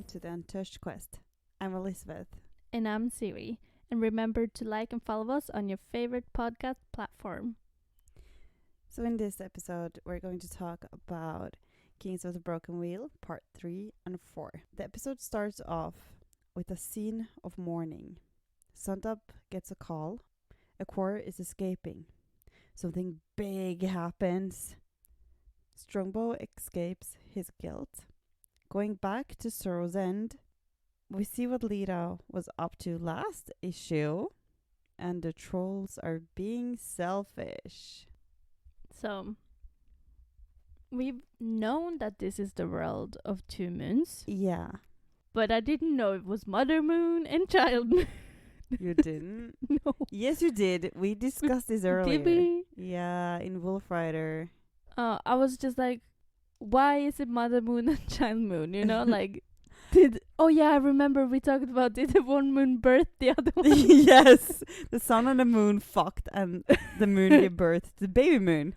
to the Elfquest. I'm Elisabeth. And I'm Siri. And remember to like and follow us on your favorite podcast platform. So in this episode, we're going to talk about Kings of the Broken Wheel, part 3 and 4. The episode starts off with a scene of mourning. Suntop gets a call. A quarry is escaping. Something big happens. Strongbow escapes his guilt. Going back to Sorrow's End, we see what Lita was up to last issue, and the trolls are being selfish. So, we've known that this is the world of two moons, Yeah, but I didn't know it was Mother Moon and Child Moon. you didn't? No. Yes, you did. We discussed this earlier. Did we? Yeah, in Wolf Rider. I was just like, why is it Mother Moon and Child Moon? You know, like, I remember we talked about did the one moon birth the other one? Yes, the sun and the moon fucked, and the moon gave birth to the baby moon.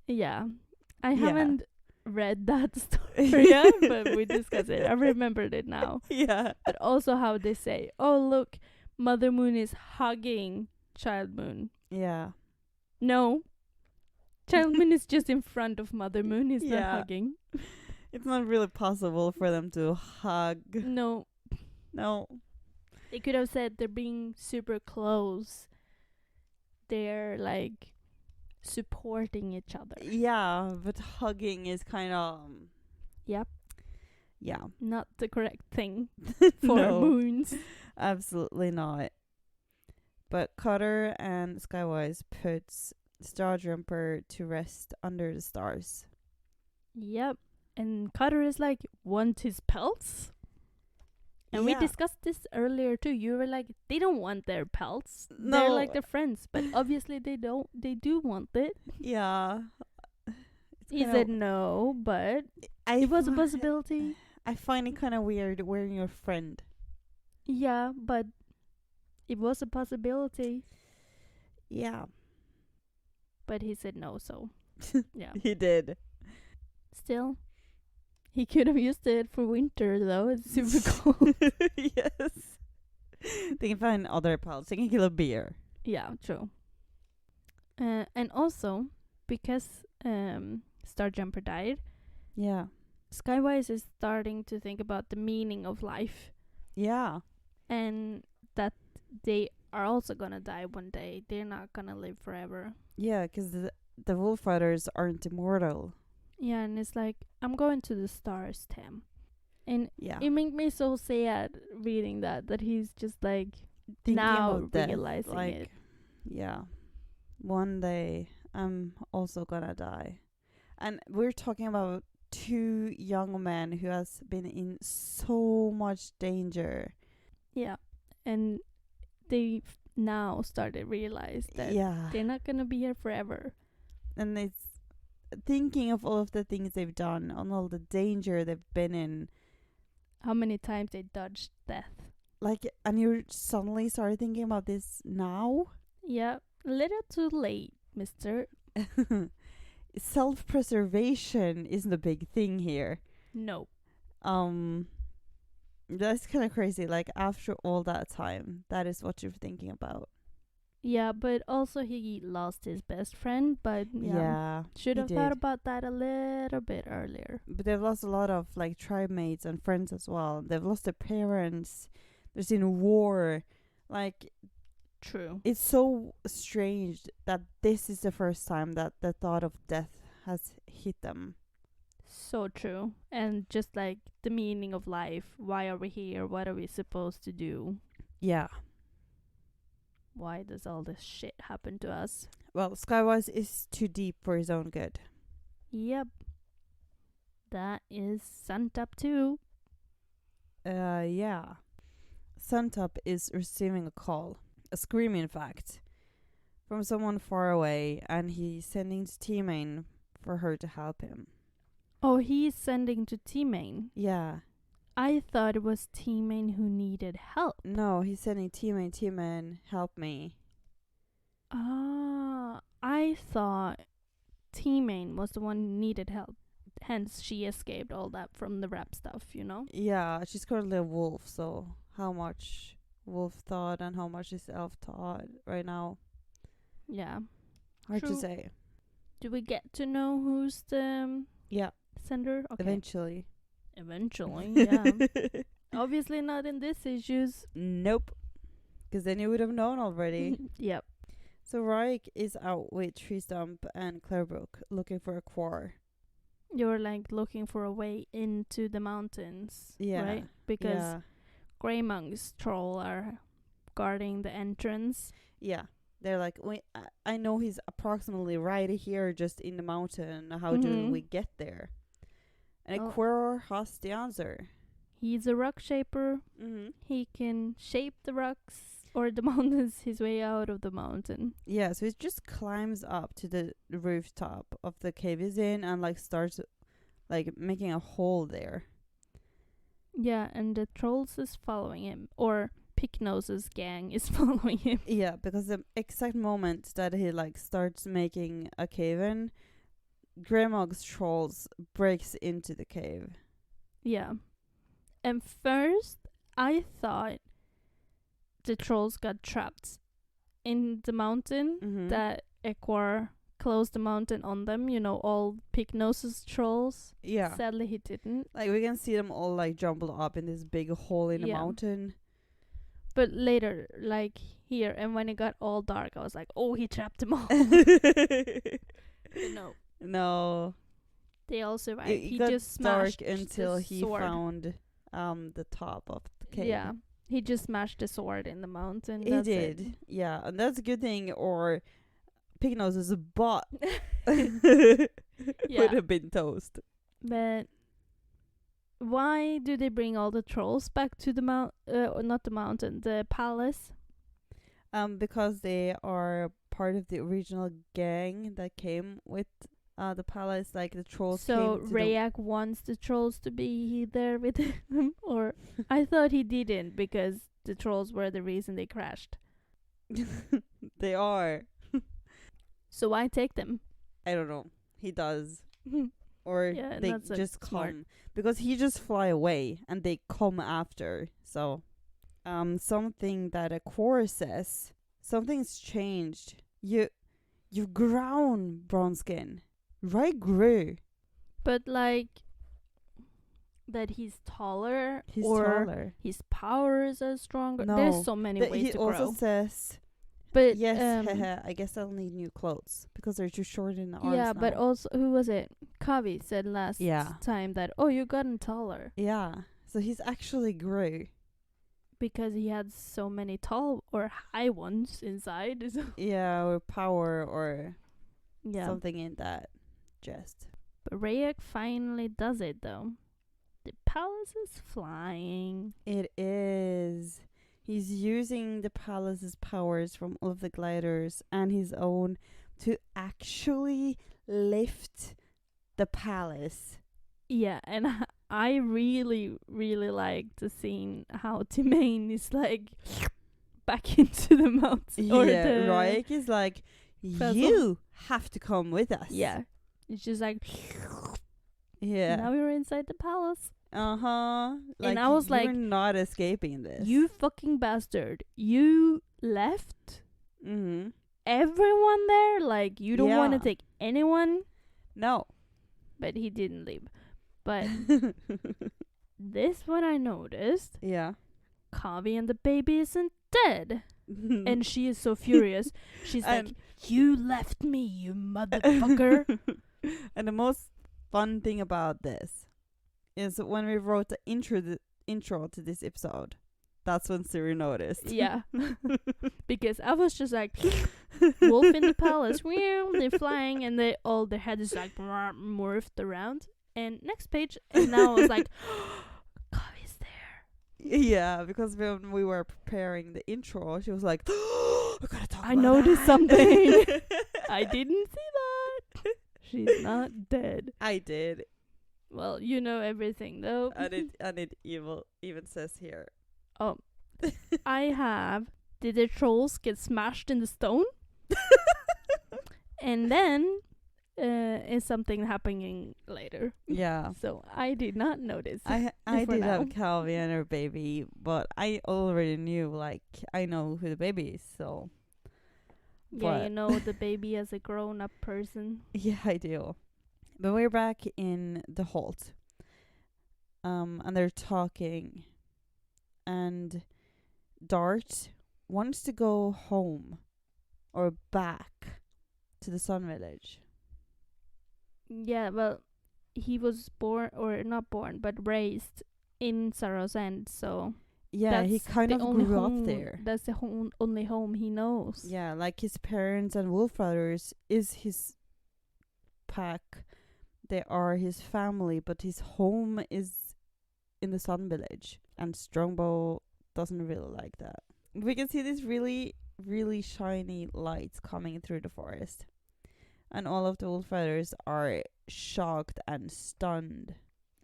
Yeah. I Yeah. haven't read that story yet, but we discussed it. I remembered it now. Yeah. But also how they say, oh, look, Mother Moon is hugging Child Moon. Yeah. No. Child Moon is just in front of Mother Moon. He's not Yeah. hugging. It's not really possible for them to hug. No. No. They could have said they're being super close. They're like supporting each other. Yeah, but hugging is kind of... Yep. Yeah. Not the correct thing for No, moons. absolutely not. But Cutter and Skywise puts Starjumper to rest under the stars. Yep. And Cutter is like, want his pelts? And we Yeah. discussed this earlier too. You were like, they don't want their pelts. No. They're like their friends. But obviously they don't. They do want it. Yeah. He said no, but it was a possibility. I find it kind of weird wearing your friend. Yeah, but it was a possibility. Yeah. But he said no, so yeah. He did. Still, he could have used it for winter though. It's super cold. Yes. They can find other pals. They can kill a bear. Yeah, true. And also, because Starjumper died, Yeah. Skywise is starting to think about the meaning of life. Yeah. And that they are also gonna die one day. They're not gonna live forever. Yeah, because the Wolf Riders aren't immortal. Yeah, and it's like, I'm going to the stars, Tam. And Yeah. it made me so sad reading that he's just like Thinking now about death, realizing like, it. Yeah. One day I'm also gonna die. And we're talking about two young men who has been in so much danger. Yeah. And they now started realize that Yeah. they're not gonna be here forever. And it's thinking of all of the things they've done, on all the danger they've been in. How many times they dodged death. Like, and you suddenly start thinking about this now? Yeah. A little too late, mister. Self-preservation isn't a big thing here. No. That's kind of crazy. Like, after all that time, that is what you're thinking about. Yeah, but also he lost his best friend, but Yeah, should he have thought did. about that a little bit earlier. But they've lost a lot of, like, tribe mates and friends as well. They've lost their parents. There's been war. Like, True. it's so strange that this is the first time that the thought of death has hit them. So true. And just like the meaning of life. Why are we here? What are we supposed to do? Yeah. Why does all this shit happen to us? Well, Skywise is too deep for his own good. Yep. That is Suntop too. Yeah. Suntop is receiving a call. A scream, in fact. From someone far away, and he's sending to T-Main for her to help him. Oh, he's sending to T-Main. Yeah. I thought it was T-Main who needed help. No, he's sending T-Main, help me. Ah, I thought T-Main was the one who needed help. hence she escaped all that from the rap stuff, you know? Yeah, she's currently a wolf, so how much wolf thought and how much is elf thought right now? Yeah. Hard to True. say. Do we get to know who's the Yeah, sender? Okay. eventually. Eventually, yeah. Obviously not in this issues. Nope. Because then you would have known already. Yep. So Raik is out with Tree Stump and Clarebrook looking for a quarry. You're like looking for a way into the mountains, Yeah. right? Because Yeah. Grey Monk's troll are guarding the entrance. Yeah. They're like, I know he's approximately right here, just in the mountain. How do we get there? And Quirrell has the answer. He's a rock shaper. Mm-hmm. He can shape the rocks or the mountains his way out of the mountain. Yeah, so he just climbs up to the rooftop of the cave he's in and like starts like making a hole there. Yeah, and the trolls is following him, or Picknose's gang is following him. Yeah, because the exact moment that he like starts making a cave in, Gremog's trolls breaks into the cave. Yeah. And first, I thought the trolls got trapped in the mountain, that Equar closed the mountain on them, you know, all Picknose's trolls. Yeah. Sadly, he didn't. Like, we can see them all, like, jumbled up in this big hole in the mountain. But later, like, here, and when it got all dark, I was like, oh, he trapped them all. No. No. They all survived. He got just smashed dark until he sword. found the top of the cave. Yeah. He just smashed the sword in the mountain. He did. Yeah, and that's a good thing, or Picknose's butt would have been toast. But why do they bring all the trolls back to the not the mountain, the palace? Because they are part of the original gang that came with the palace, like the trolls. So came to Rayak wants the trolls to be there with him, or I thought he didn't because the trolls were the reason they crashed. They are. So why take them? I don't know. He does, or they just come smart. because he just fly away and they come after. So, something that a core says, something's changed. You've grown, Bronzeskin. Right grew. But like that he's taller, He's or taller. his powers are stronger. No. There's so many ways He to also grow. says, But yes, I guess I'll need new clothes because they're too short in the arms yeah, now. but also who was it? Kavi said last time that you gotten taller Yeah, so he's actually grew. because he had so many tall or high ones inside. Yeah, or power or Yeah. something in that chest. But Rayak finally does it though. The palace is flying. It is. He's using the palace's powers from all of the gliders and his own to actually lift the palace. Yeah, and I really, really like the scene how Timane is like back into the mountain. Yeah, Rayak is like, you have to come with us. Yeah. It's just like, yeah. now you're inside the palace. Uh-huh. Like, and I was like, you're not escaping this. You fucking bastard. You left Mm-hmm. everyone there? Like, you don't want to take anyone? No. But he didn't leave. But this one I noticed. Yeah. Kavi and the baby isn't dead. And she is so furious. She's like, you left me, you motherfucker. And the most fun thing about this is when we wrote the intro to this episode. That's when Siri noticed. Yeah. Because I was just like, wolf in the palace. They're flying and all their head is like morphed around. And next page. And now I was like, Kavi's there. Yeah, because when we were preparing the intro, she was like, we gotta talk about noticed that. something. I didn't see that. She's not dead. I did. Well, you know everything though. And it even says here. Oh, I have. Did the trolls get smashed in the stone? And then is something happening later. Yeah. So I did not notice. I for did now. have Calvi and her baby, but I already knew, like, I know who the baby is, so. Yeah, you But know the baby as a grown-up person. yeah, I do. But we're back in the Holt. And they're talking, and Dart wants to go home or back to the Sun Village. Yeah, well, he was born, or not born, but raised in Sarrow's End, so Yeah, he that's kind the of only grew home. up there. That's the only home he knows. Yeah, like his parents and Wolf Brothers is his pack. They are his family, but his home is in the Sun Village. And Strongbow doesn't really like that. We can see these really, really shiny lights coming through the forest. And all of the Wolf Brothers are shocked and stunned.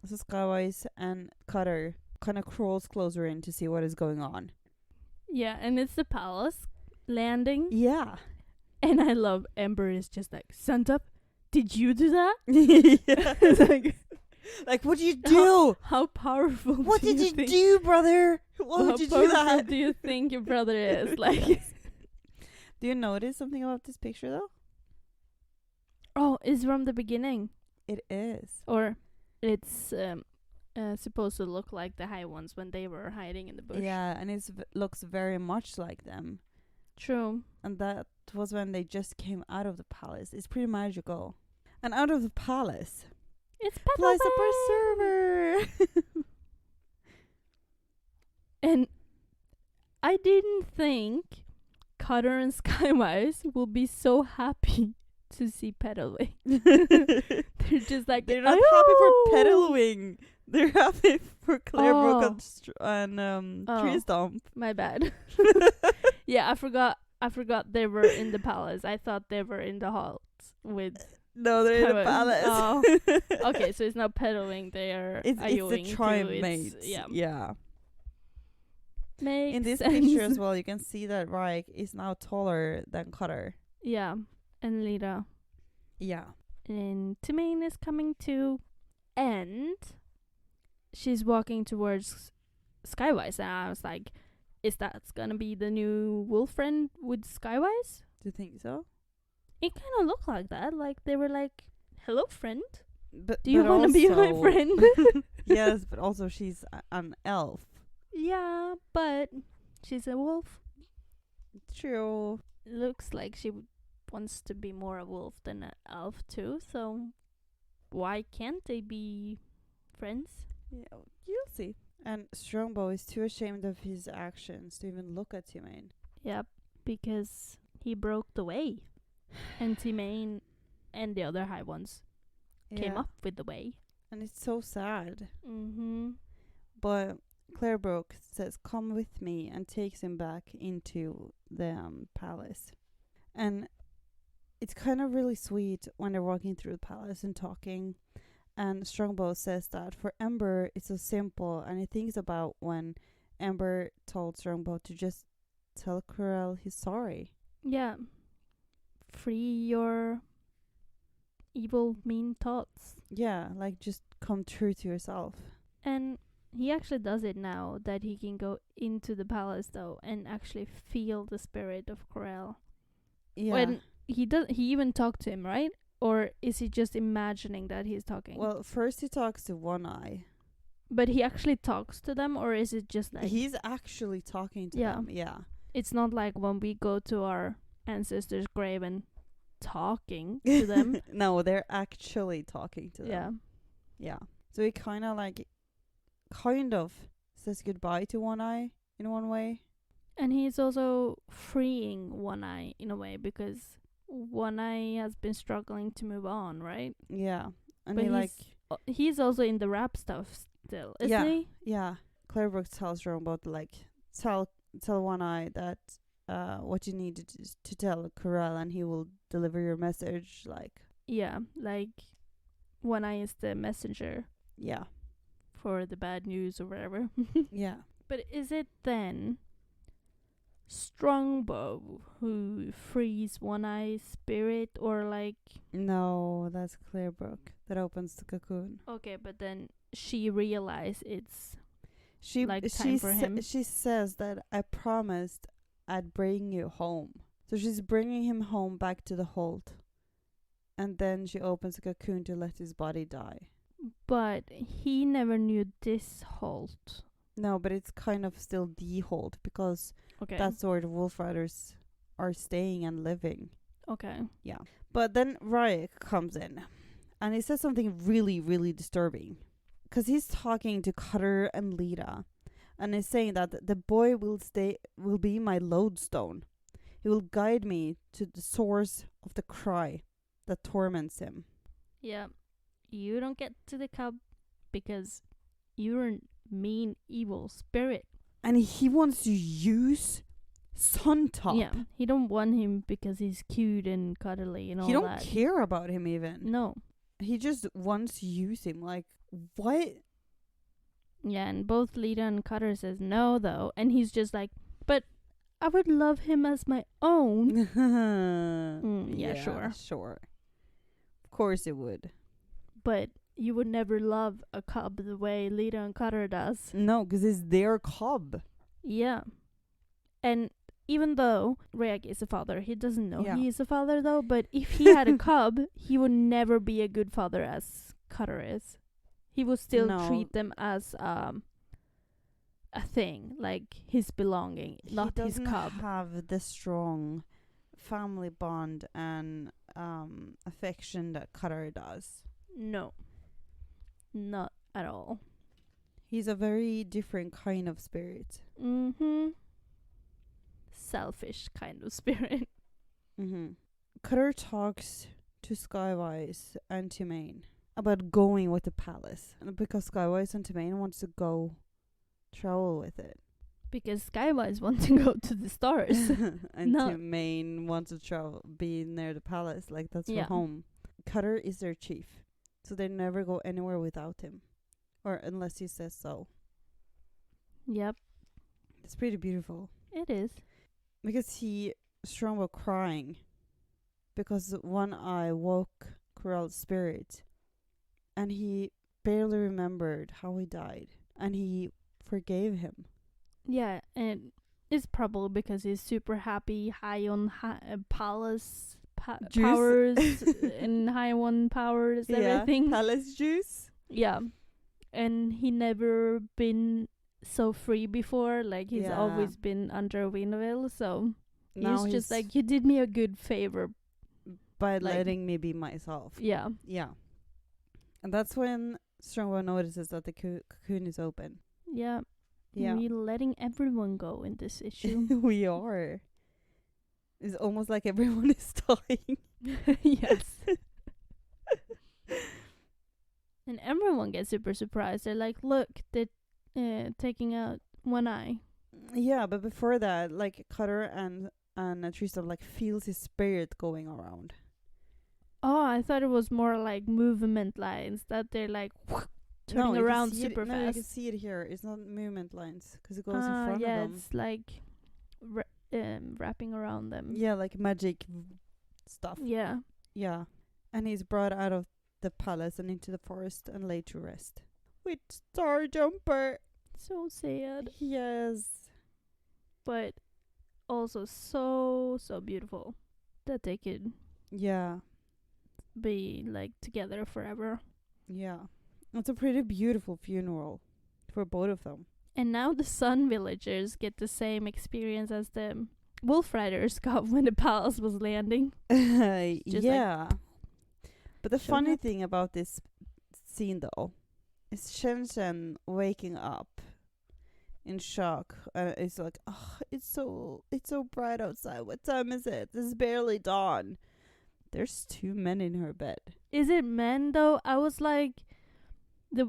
So Skywise and Cutter kind of crawls closer in to see what is going on. Yeah, and it's the palace landing. Yeah. And I love Ember is just like, Suntop, did you do that? Yeah. Like, what did you do? How powerful What do did you think, do, brother? Why how would you do powerful that? do you think your brother is? Like, Do you notice something about this picture, though? oh, it's from the beginning. It is. Or it's supposed to look like the high ones when they were hiding in the bush. Yeah, and it looks very much like them. True. And that was when they just came out of the palace. It's pretty magical. And out of the palace It's flies Petalwing! a preserver. And I didn't think Cutter and Skywise will be so happy to see Petalwing. They're just like, They're not happy for "Oh!" pedaling. They're happy for Clarebrook Oh. and Oh. Tree Stomp. My bad. Yeah, I forgot they were in the palace. I thought they were in the halls with No, they're in the Skywise. palace. Oh. Okay, so it's not pedaling, they are It's the Ioing tribe too. It's- mates. Yeah. Makes In this sense. picture as well, you can see that Raik is now taller than Cutter. Yeah. And Lita. Yeah. And Timane is coming too. And she's walking towards Skywise. And I was like, is that gonna be the new wolf friend with Skywise? Do you think so? It kind of looked like that. Like, they were like, hello, friend. But Do you want to be my friend? Yes, but also she's an elf. Yeah, but she's a wolf. True. Looks like she wants to be more a wolf than an elf too. So why can't they be friends? Yeah, you'll see. And Strongbow is too ashamed of his actions to even look at Timane. Yep, because he broke the way, and Timane and the other high ones came up with the way. And it's so sad. Mm-hmm. But Clarebrook says, "Come with me," and takes him back into the palace. And it's kind of really sweet when they're walking through the palace and talking. And Strongbow says that for Ember, it's so simple. And he thinks about when Ember told Strongbow to just tell Corel he's sorry. Yeah. Free your evil, mean thoughts. Yeah, like just come true to yourself. And he actually does it now that he can go into the palace though and actually feel the spirit of Corel. Yeah. When he even talked to him, right? Or is he just imagining that he's talking? Well, first he talks to One Eye. But he actually talks to them, or is it just like He's actually talking to Yeah. them. Yeah. it's not like when we go to our ancestors' grave and talking to them? No, they're actually talking to them. Yeah. Yeah. So he kind of says goodbye to One Eye in one way. And he's also freeing One Eye in a way because One Eye has been struggling to move on, right? Yeah. And But he he's also in the rap stuff still, isn't he? Yeah. Clarebrook tells Ron about tell One Eye that what you need to tell Corel and he will deliver your message. Yeah, like One Eye is the messenger Yeah. for the bad news or whatever. Yeah. But is it then Strongbow who frees one-eye spirit, or like... No, that's Clearbrook that opens the cocoon. Okay, but then she realized it's She like time for him. she says that I promised I'd bring you home. So she's bringing him home back to the Holt. And then she opens the cocoon to let his body die. But he never knew this Holt. No, but it's kind of still the Holt because Okay. that's where the Wolf Riders are staying and living. Okay. Yeah. But then Ryek comes in and he says something really, really disturbing. Because he's talking to Cutter and Lita and he's saying that the boy will be my lodestone. He will guide me to the source of the cry that torments him. Yeah. You don't get to the cub because you're a mean, evil spirit. And he wants to use Suntop. Yeah. He don't want him because he's cute and cuddly and all that. He don't care about him even. No. He just wants to use him. Like, what? Yeah, and both Lita and Cutter says no, though. And he's just like, but I would love him as my own. Yeah, sure. Sure. Of course it would. But you would never love a cub the way Lita and Cutter does. No, because it's their cub. Yeah. And even though Rayek is a father, he doesn't know he is a father, though. But if he had a cub, he would never be a good father as Cutter is. He would still treat them as a thing, like his belonging, not his cub. He doesn't have the strong family bond and affection that Cutter does. No. Not at all. He's a very different kind of spirit. Mm-hmm. Selfish kind of spirit. Mm-hmm. Cutter talks to Skywise and Timaine about going with the palace. Because Skywise and Timaine wants to go travel with it. Because Skywise wants to go to the stars. And Timaine wants to be near the palace. Like, that's her home. Cutter is their chief. So they never go anywhere without him. Or unless he says so. Yep. It's pretty beautiful. It is. Because Strongbow crying. Because one eye woke Corell's spirit. And he barely remembered how he died. And he forgave him. Yeah, and it's probably because he's super happy, high on palace powers and high on powers, everything. Palace juice. Yeah. And he never been so free before. Like, he's always been under Winterville, so now he's just like, you did me a good favor. By letting me be myself. Yeah. Yeah. And that's when Strongbow notices that the cocoon is open. Yeah. Yeah. We're letting everyone go in this issue. We are. It's almost like everyone is dying. Yes. And everyone gets super surprised. They're like, look, they're taking out one eye. Yeah, but before that, like, Cutter and Tristan, like, feels his spirit going around. Oh, I thought it was more like movement lines, that they're like turning around super fast. No, you can see it here. It's not movement lines, because it goes in front of them. Yeah, it's like wrapping around them. Yeah, like magic stuff. Yeah. Yeah. And he's brought out of the palace and into the forest and laid to rest. With Star Jumper. So sad. Yes. But also so beautiful that they could be like together forever. Yeah. It's a pretty beautiful funeral for both of them. And now the Sun Villagers get the same experience as the Wolf Riders got when the palace was landing. Yeah. But the funny thing about this scene, though, is Shen waking up in shock. It's like, oh, it's so bright outside. What time is it? It's barely dawn. There's 2 men in her bed. Is it men, though? I was like, the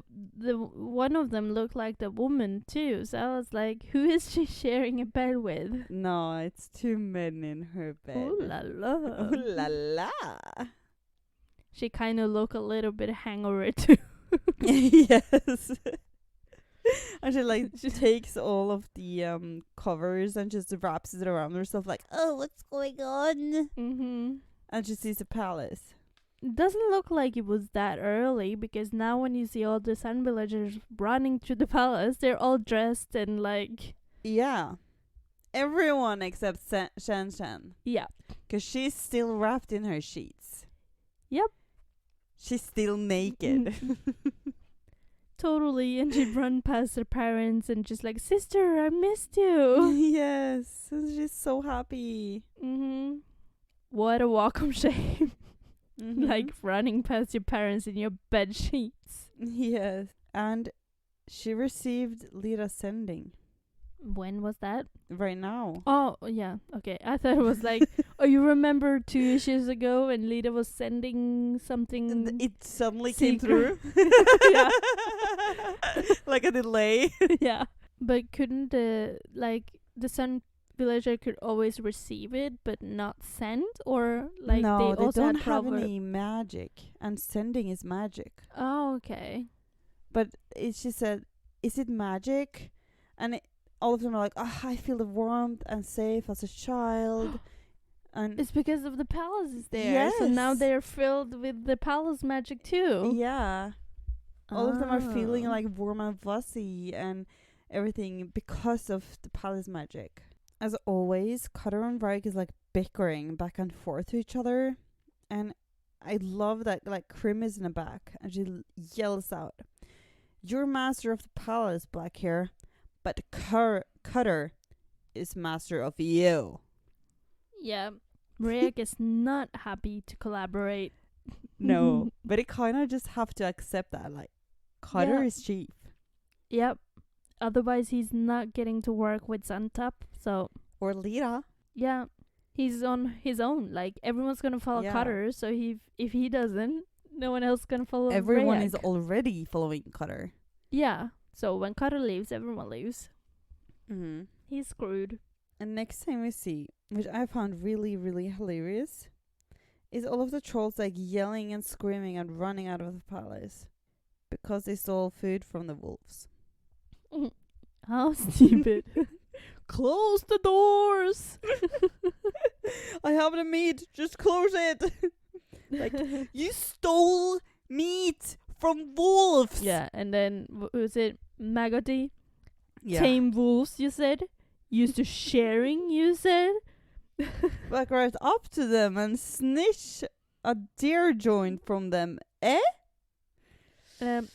one of them looked like the woman too, so I was like, who is she sharing a bed with? No, it's 2 men in her bed. Ooh la la. Ooh la la. She kind of look a little bit hangover too. Yes. And she like takes all of the covers and just wraps it around herself like, oh, what's going on? Mm-hmm. And she sees a palace. It doesn't look like it was that early, because now when you see all the Sun villagers running through the palace, they're all dressed and like... Yeah. Everyone except Shan Shan. Yeah. Because she's still wrapped in her sheets. Yep. She's still naked. Totally. And she'd run past her parents and just like, sister, I missed you. Yes. She's so happy. Mm-hmm. What a walk of shame. Mm-hmm. Like running past your parents in your bed sheets. Yes. And she received Lira's sending. When was that? Right now. Oh, yeah. Okay. I thought it was like, oh, you remember 2 issues ago when Lita was sending something? It suddenly came secret. through. Yeah. Like a delay. Yeah. But couldn't the Sun villager could always receive it but not send? Or like no, they also don't had have proper... any magic. And sending is magic. Oh, okay. But she said, is it magic? And all of them are like, oh, I feel the warmth and safe as a child. And it's because of the palaces there. So now Yes. they're filled with the palace magic too. yeah, all of them are feeling Oh. like warm and fuzzy and everything because of the palace magic. As always, Cutter and Varg is like bickering back and forth to each other. And I love that like Krim is in the back and she yells out, "You're master of the palace, Blackhair, but Cutter is master of you." Yeah. Rick is not happy to collaborate. No, but it kind of just have to accept that like Cutter Yeah. is chief. Yep. Otherwise he's not getting to work with Suntop. So Or Lira. yeah. He's on his own. Like everyone's gonna follow Yeah. Cutter, so if he doesn't, no one else gonna follow Everyone Rick. is already following Cutter. Yeah. So when Cutter leaves, everyone leaves. Mm-hmm. He's screwed. And next time we see, which I found really, really hilarious, is all of the trolls like yelling and screaming and running out of the palace because they stole food from the wolves. How stupid. Close the doors. I have the meat, just close it. Like, you stole meat from wolves. Yeah, and then was it Maggoty? Yeah. Tame wolves, you said? Used to sharing, you said? Like right up to them and snitch a deer joint from them. Eh?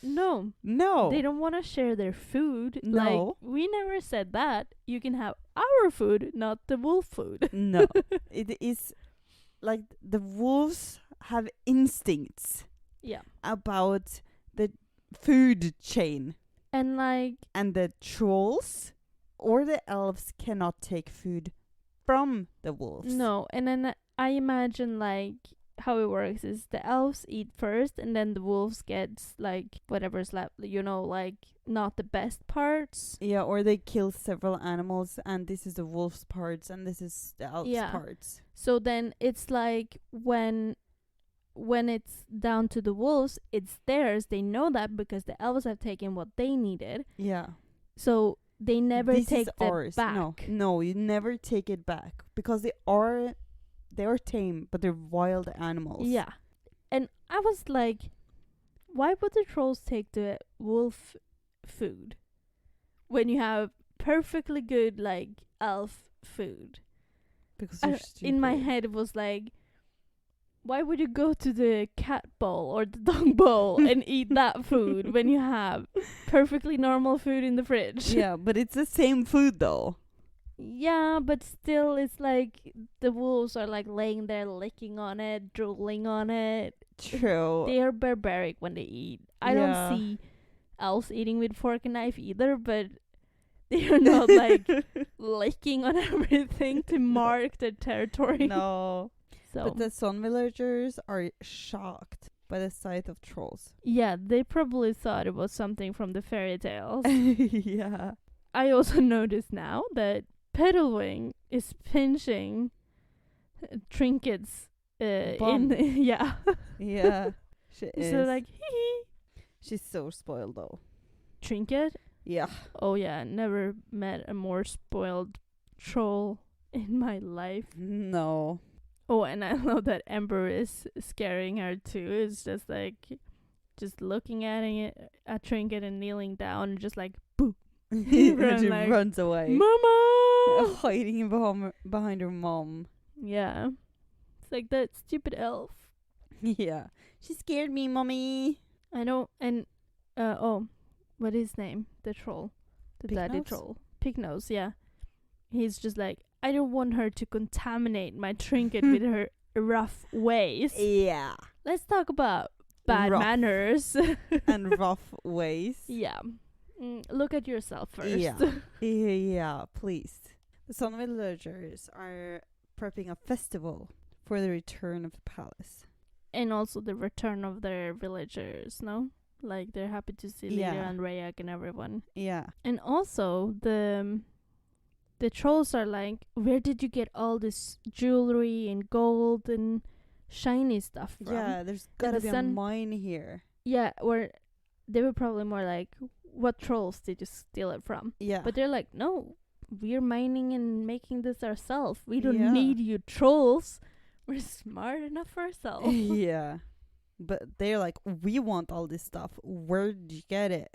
No. No. They don't want to share their food. No. Like, we never said that. You can have our food, not the wolf food. No. It is like the wolves have instincts Yeah. about the food chain. And like, And the trolls or the elves cannot take food from the wolves. no. And then I imagine like how it works is the elves eat first and then the wolves get like whatever's left, like not the best parts. Yeah, or they kill several animals and this is the wolf's parts and this is the elf's Yeah. parts. So then it's like when it's down to the wolves, it's theirs. They know that because the elves have taken what they needed. Yeah. So they never This take is it ours. back. No, you never take it back because they are tame, but they're wild animals. Yeah. And I was like, why would the trolls take the wolf food when you have perfectly good like elf food? Because they're In my stupid. head it was like, why would you go to the cat bowl or the dog bowl and eat that food when you have perfectly normal food in the fridge? Yeah, but it's the same food though. Yeah, but still it's like the wolves are like laying there licking on it, drooling on it. True. They are barbaric when they eat. I Yeah. don't see elves eating with fork and knife either, but they are not like licking on everything to mark their territory. No. So But the Sun villagers are shocked by the sight of trolls. yeah, they probably thought it was something from the fairy tales. Yeah. I also noticed now that Petalwing is pinching Trinket's Bum. yeah. Yeah. She is. So like, hee hee. She's so spoiled though. Trinket? Yeah. Oh yeah, never met a more spoiled troll in my life. No. Oh, and I love that Ember is scaring her too. It's just like, just looking at it, at Trinket and kneeling down, and just like, boo. She like, runs away. Mama! Hiding behind her mom. Yeah. It's like that stupid elf. Yeah. She scared me, mommy. I know, and, what is his name? The troll. The daddy Pignose? troll. Pignose, yeah. He's just like, I don't want her to contaminate my Trinket with her rough ways. Yeah. Let's talk about bad Rough. manners. And rough ways. Yeah. Look at yourself first. Yeah. Yeah, please. The Sun Villagers are prepping a festival for the return of the palace. And also the return of their villagers, no? Like, they're happy to see Lida Yeah. and Rayak and everyone. Yeah. And also, the trolls are like, where did you get all this jewelry and gold and shiny stuff from? Yeah, there's gotta be a mine here. Yeah, or they were probably more like, what trolls did you steal it from? Yeah. But they're like, no, we're mining and making this ourselves. We don't Yeah. need you trolls. We're smart enough for ourselves. Yeah. But they're like, we want all this stuff. Where did you get it?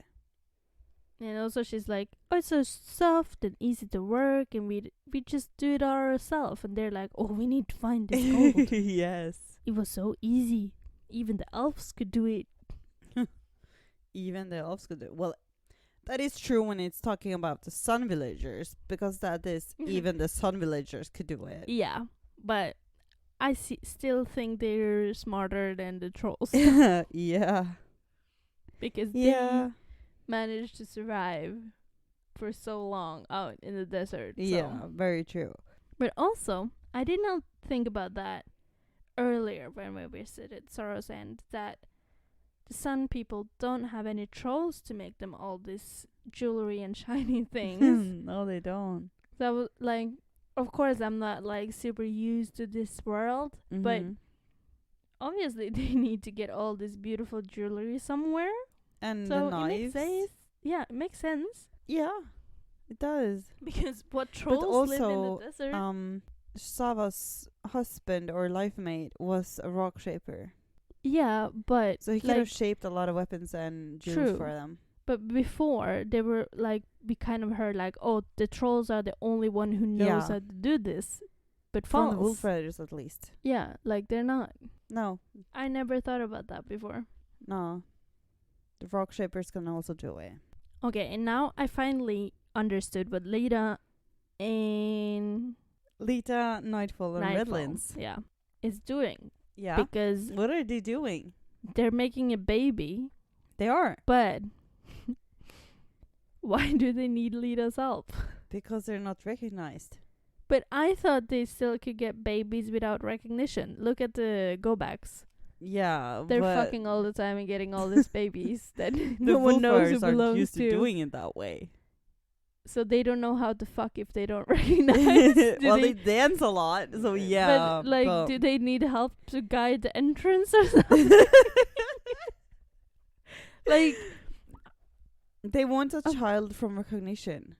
And also she's like, oh, it's so soft and easy to work, and we just do it ourselves. And they're like, oh, we need to find this gold. Yes. It was so easy. Even the elves could do it. Even the elves could do it. Well, that is true when it's talking about the Sun Villagers, because that is even the Sun Villagers could do it. Yeah, but I still think they're smarter than the trolls. Yeah. Because Yeah. they managed to survive for so long out in the desert. Yeah, very true. But also, I did not think about that earlier when we visited Sorrow's End, that the Sun people don't have any trolls to make them all this jewelry and shiny things. No, they don't. So I was like, of course I'm not like super used to this world, but Mhm. obviously they need to get all this beautiful jewelry somewhere. And So the it knives. it makes sense. Yeah, it does. Because what trolls live in also, the desert? Sava's husband or life mate was a rock shaper. Yeah, but So he could have shaped a lot of weapons and jewels True. for them. But before, they were like, we kind of heard like, oh, the trolls are the only one who knows Yeah. how to do this. But From the false. wolf riders, at least. Yeah, like they're not. No, I never thought about that before. no. The rock shapers can also do it. Okay, and now I finally understood what Lida and Lita, Nightfall, and Nightfall, Redlands. yeah, is doing. Yeah. Because What are they doing? they're making a baby, They are. but why do they need Lida's help? Because they're not recognized. But I thought they still could get babies without recognition. Look at the go-backs. Yeah, They're but fucking all the time and getting all these babies that the no one knows who wolf riders aren't belongs used to. to doing it that way. So they don't know how to fuck if they don't recognize. Well, they dance a lot, so yeah. But like, but do they need help to guide the entrance or something? Like, they want a child from recognition.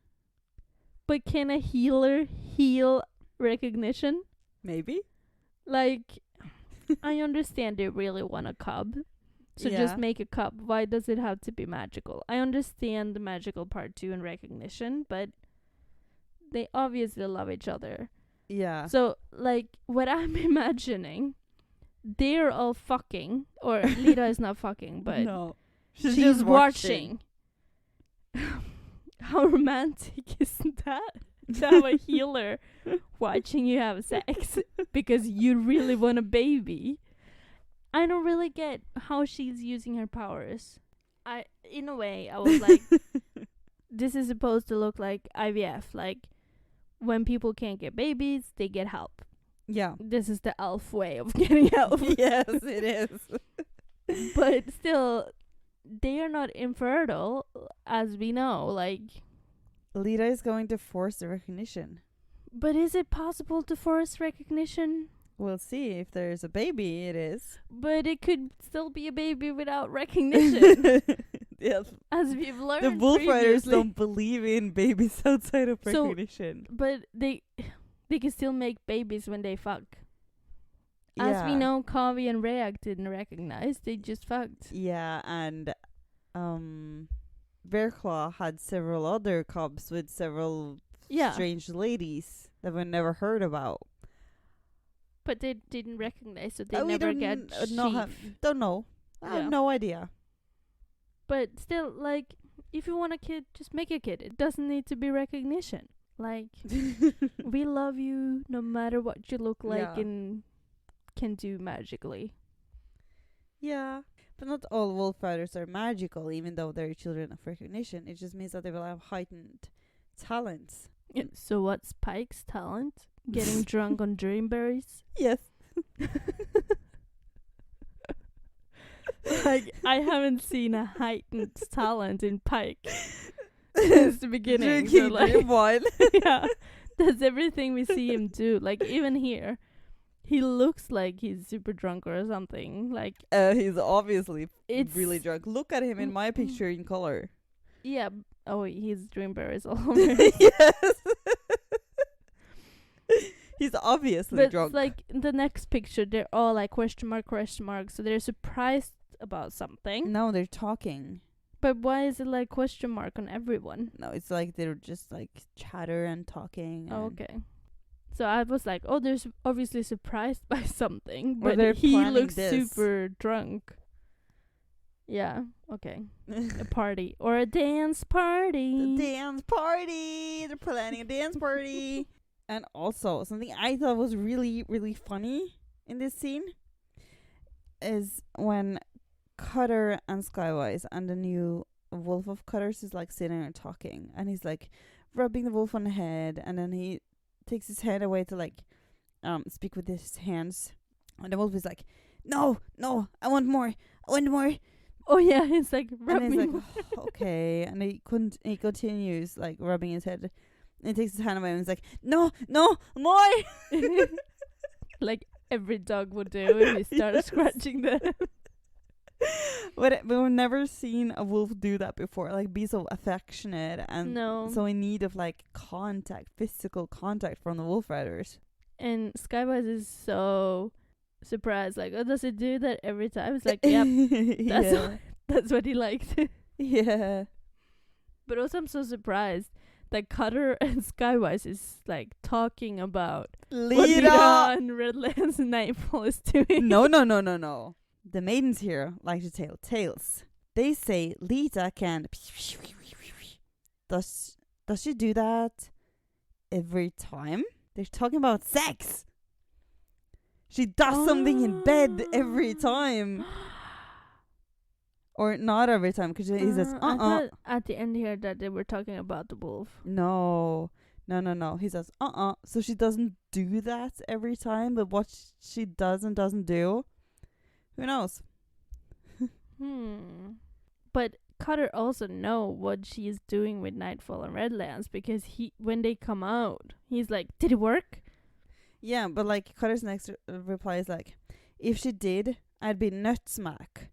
but can a healer heal recognition? Maybe. Like, I understand they really want a cub. So Yeah. just make a cub. Why does it have to be magical? I understand the magical part too in recognition, but they obviously love each other. Yeah. So, like, what I'm imagining, they're all fucking, or Lida is not fucking, but no. she's just watching. How romantic is that? To have a healer watching you have sex because you really want a baby. I don't really get how she's using her powers. In a way, I was like, this is supposed to look like IVF. Like, when people can't get babies, they get help. Yeah. This is the elf way of getting help. Yes, it is. But still, they are not infertile, as we know. Like, Lita is going to force the recognition. but is it possible to force recognition? We'll see. If there's a baby, it is. But it could still be a baby without recognition. Yeah, As we've learned the wolf riders previously. don't believe in babies outside of So- recognition. But they can still make babies when they fuck. As we know, Kavi and Reak didn't recognize. They just fucked. Yeah, and Bearclaw had several other cubs with several Yeah. strange ladies that we never heard about. But they didn't recognize, so they We never don't get don't know. I Yeah. have no idea. But still, like, if you want a kid, just make a kid. It doesn't need to be recognition. Like, we love you no matter what you look like Yeah. and can do magically. Yeah. But not all wolf riders are magical, even though they're children of recognition. It just means that they will have heightened talents. So what's Pike's talent? Getting drunk on dreamberries? Yes. Like, I haven't seen a heightened talent in Pike since the beginning. So, Drinking like, dream wine. yeah, that's everything we see him do. Like, even here, he looks like he's super drunk or something. Like, He's obviously it's really drunk. Look at him in my picture in color. Yeah. Oh, he's dreamberries all over. Yes. He's obviously But drunk. like in the next picture, they're all like question mark. So they're surprised about something. No, they're talking. But why is it like question mark on everyone? No, it's like they're just like chatter and talking. Oh, and okay. So I was like, oh, they're obviously surprised by something, Or but they're he planning looks this. super drunk. Yeah, okay. A party. Or a dance party. The dance party. They're planning a dance party. And also, something I thought was really, really funny in this scene is when Cutter and Skywise and the new wolf of Cutters is like sitting and talking, and he's like rubbing the wolf on the head, and then he takes his head away to like speak with his hands, and the wolf is like, no, I want more. Oh yeah, he's like And rubbing. he's like, okay, and he continues like rubbing his head, and he takes his hand away and he's like, no, more. Like every dog would do if he started Yes. scratching them. But we've never seen a wolf do that before, like be so affectionate and No. so in need of like physical contact from the wolf riders. And Skywise is so surprised. Like, oh, does it do that every time? It's like, yep, that's Yeah. that's what he liked. Yeah. But also, I'm so surprised that Cutter and Skywise is like talking about what Lita Lita! and Redlands and Nightfall is doing. No. The maidens here like to tell tales. They say Lita can. Does she do that every time? They're talking about sex. She does something in bed every time. Or not every time, because he says, I thought at the end here that they were talking about the wolf. No. He says, So she doesn't do that every time, but what she does and doesn't do, who knows? But Cutter also know what she is doing with Nightfall and Redlands, because when they come out, he's like, did it work? Yeah, but like Cutter's next reply is like, if she did, I'd be nut smash.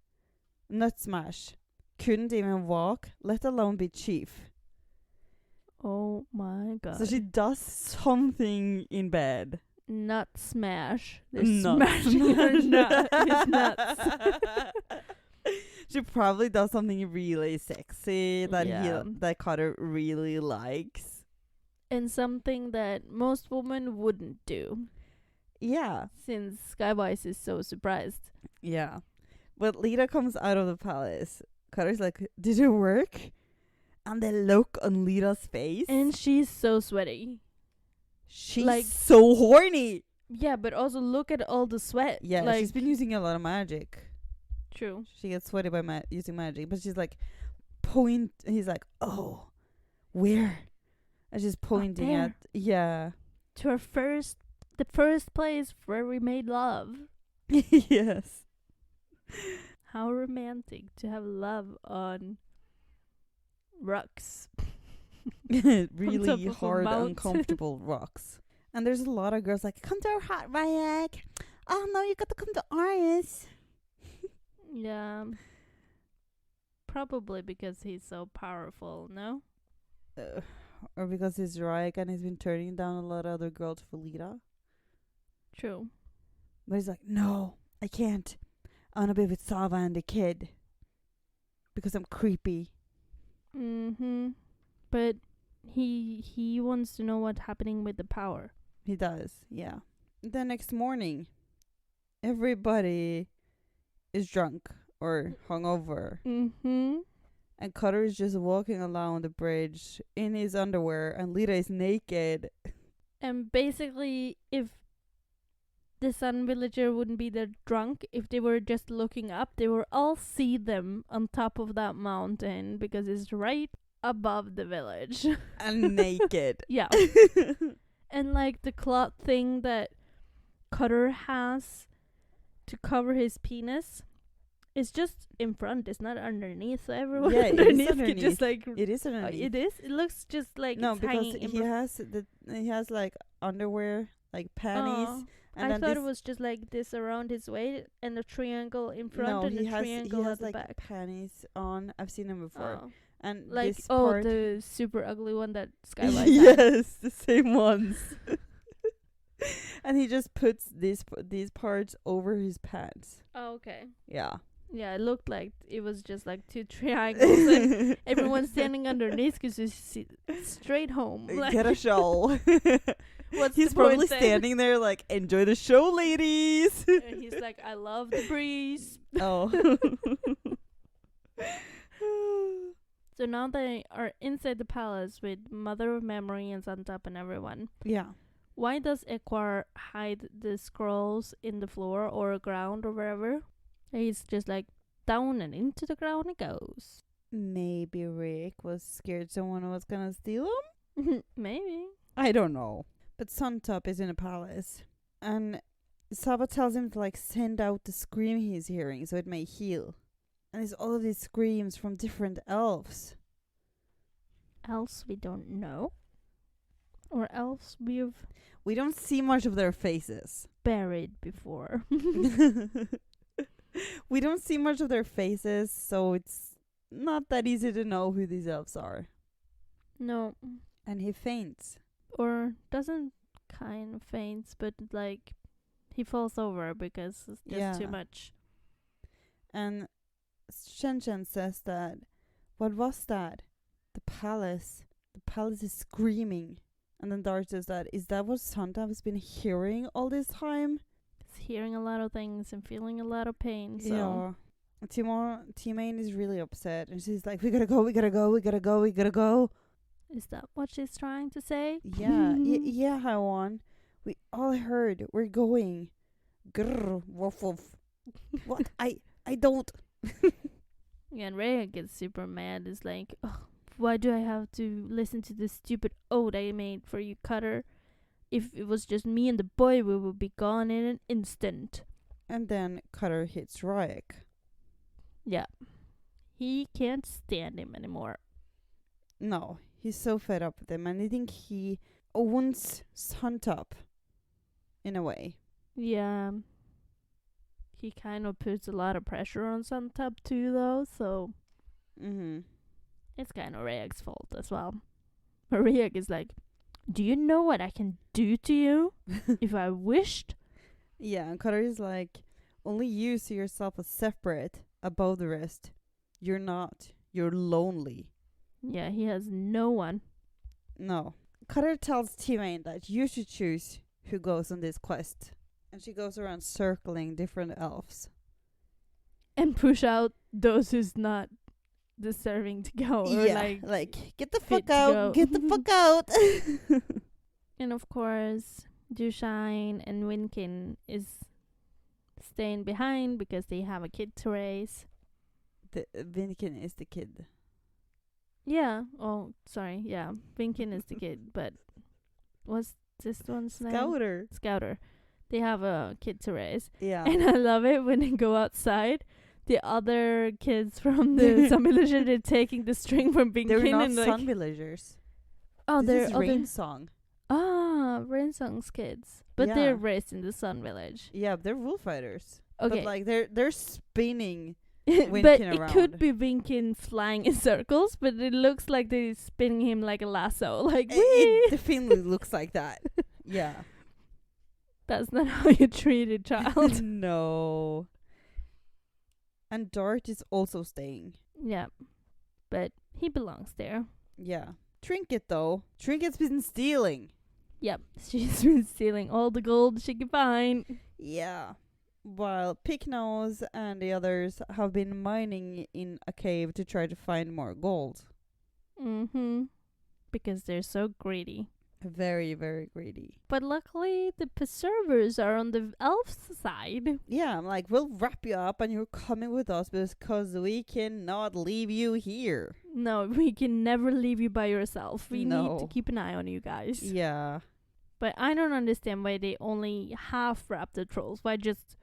Couldn't even walk, let alone be chief. Oh my god. So she does something in bed. Nut smash. They're Nut smashing her nut. His nuts. She probably does something really sexy that Yeah. that Cutter really likes. And something that most women wouldn't do, Yeah. since Skywise is so surprised. Yeah. But Lita comes out of the palace. Cutter's like, did it work? And the look on Lita's face. And she's so sweaty. She's like- so horny. Yeah, but also look at all the sweat. Yeah, like, she's been using a lot of magic. true. She gets sweaty by using magic. But she's like, he's like, oh, where? And she's pointing there. at, yeah. To the first place where we made love. Yes. How romantic to have love on rocks. Really of a hard, mountain. uncomfortable rocks. And there's a lot of girls like, come to our hot rack. Oh no, you got to come to ours. Yeah. Probably because he's so powerful, no? Or because he's Ryek and he's been turning down a lot of other girls for Lita. True. But he's like, no, I can't. I want to be with Sava and the kid. Because I'm creepy. Mm-hmm. But he wants to know what's happening with the power. He does, yeah. The next morning, everybody is drunk or hungover. Mm-hmm. And Cutter is just walking along the bridge in his underwear, and Lita is naked. And basically, if the Sun Villager wouldn't be that drunk, if they were just looking up, they would all see them on top of that mountain because it's right above the village. And naked. Yeah. And like the cloth thing that Cutter has to cover his penis is just in front. It's not underneath. So everyone underneath can just like. It is underneath. It is. It looks just like no, it's because hanging. he has like underwear, like panties. Oh, And I thought it was just like this around his waist and a triangle in front and a triangle he at has the like back. panties on. I've seen them before. Oh. And Like this part, the super ugly one that Skywise had. yes, the same ones. And he just puts these parts over his pants. Oh, okay. Yeah. Yeah, it looked like it was just like two triangles and everyone's standing underneath because you see straight home. Like, Get a show. What's He's the probably point then? standing there like, enjoy the show, ladies. And he's like, I love the breeze. Oh. So now they are inside the palace with Mother of Memory and Suntop and everyone. Yeah. Why does Equar hide the scrolls in the floor or ground or wherever? He's just like, down and into the ground it goes. Maybe Rick was scared someone was gonna steal him? Maybe. I don't know. But Suntop is in a palace. And Saba tells him to like send out the scream he's hearing so it may heal. And it's all of these screams from different elves. Elves we don't know. Or elves We don't see much of their faces. buried before. We don't see much of their faces, so it's not that easy to know who these elves are. No. And he faints. Or doesn't kind of faints, but like he falls over because it's just too much. And Shen says that, what was that? The palace. The palace is screaming. And then Dart says that, is that what Santa has been hearing all this time? He's hearing a lot of things and feeling a lot of pain, so... Yeah. T-Main is really upset. And she's like, we gotta go, we gotta go, we gotta go, we gotta go. Is that what she's trying to say? Yeah. Yeah, Hawan. We all heard. We're going. Grrr, woof woof. What? I don't... Yeah, and Rhea gets super mad. It's like, oh, why do I have to listen to this stupid ode I made for you, Cutter? If it was just me and the boy, we would be gone in an instant. And then Cutter hits Ryek. Yeah. He can't stand him anymore. No, he's so fed up with him. And I think he owns Suntop in a way. Yeah. He kind of puts a lot of pressure on Suntop too, though, so... Mm-hmm. It's kind of Rayek's fault as well. But Rayek is like, do you know what I can do to you if I wished? Yeah, and Cutter is like, only you see yourself as separate above the rest. You're not. You're lonely. Yeah, he has no one. No. Cutter tells T-Main that you should choose who goes on this quest. And she goes around circling different elves. And push out those who's not deserving to go. Or like get the fit fuck to out, go. get the fuck out. And of course, Dushine and Winkin is staying behind because they have a kid to raise. The Vinkin is the kid. Yeah. Oh, sorry. Yeah. Winkin is the kid, but what's this one's name? Scouter. They have a kid to raise. Yeah. And I love it when they go outside. The other kids from the Sun Villager, they're taking the string from Binkin. They're not and Sun Villagers. Oh, this they're is Rain Song. Ah, Rain Song's kids. But Yeah. they're raised in the Sun Village. Yeah, they're wolf fighters. Okay. But like they're spinning winking but around. it could be winking flying in circles, but it looks like they're spinning him like a lasso. Like, It definitely looks like that. Yeah. That's not how you treat a child. No. And Dart is also staying. Yeah, but he belongs there. Yeah. Trinket, though. Trinket's been stealing. Yep, she's been stealing all the gold she could find. Yeah. While Picknose and the others have been mining in a cave to try to find more gold. Mm-hmm. Because they're so greedy. Very, very greedy. But luckily, the preservers are on the elf's side. Yeah, I'm like, we'll wrap you up and you're coming with us because we cannot leave you here. No, we can never leave you by yourself. We need to No. keep an eye on you guys. Yeah. But I don't understand why they only half wrap the trolls. Why just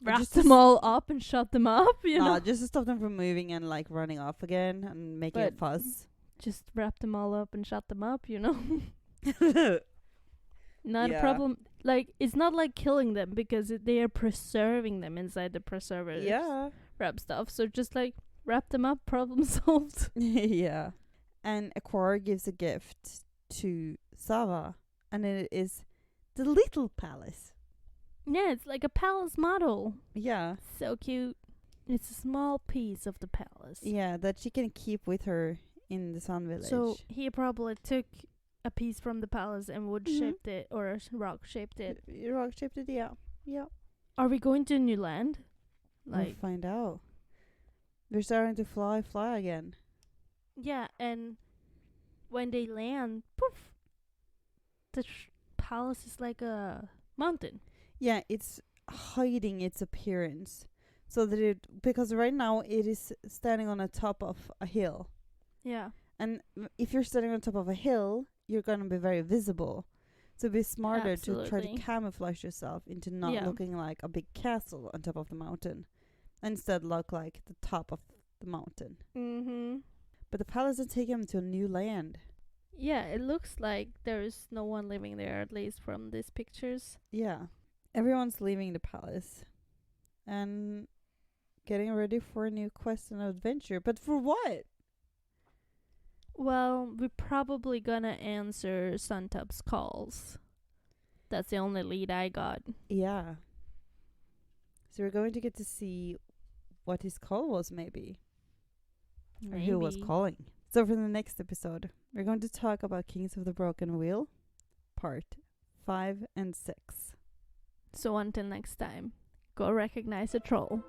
wrap Just them all up and shut them up, you know? Just to stop them from moving and like running off again and making a But fuss. Just wrap them all up and shut them up, you know? Not a Yeah. problem. Like, it's not like killing them because they are preserving them inside the preservers. Yeah. Wrap stuff. So just like wrap them up, problem solved. Yeah. And Aquar gives a gift to Sava, and it is the little palace. Yeah, it's like a palace model. Yeah. So cute. It's a small piece of the palace. Yeah, that she can keep with her in the Sun Village. So he probably took a piece from the palace and wood shaped it or rock shaped it. Rock shaped it, yeah. Yeah. Are we going to a new land? We'll Like, find out. They're starting to fly again. yeah, and when they land, poof, the palace is like a mountain. Yeah, it's hiding its appearance. So that because right now it is standing on the top of a hill. Yeah. And if you're standing on top of a hill, you're going to be very visible. So it'd be smarter to try Absolutely. to camouflage yourself into not Yeah. looking like a big castle on top of the mountain. Instead look like the top of the mountain. Mm-hmm. But the palace will take him to a new land. Yeah, it looks like there's no one living there, at least from these pictures. Yeah. Everyone's leaving the palace. And getting ready for a new quest and adventure. But for what? Well, we're probably gonna answer Suntop's calls. That's the only lead I got. Yeah. So we're going to get to see what his call was, maybe. Or who was calling. So for the next episode, we're going to talk about Kings of the Broken Wheel, part 5 and 6. So until next time, go recognize a troll.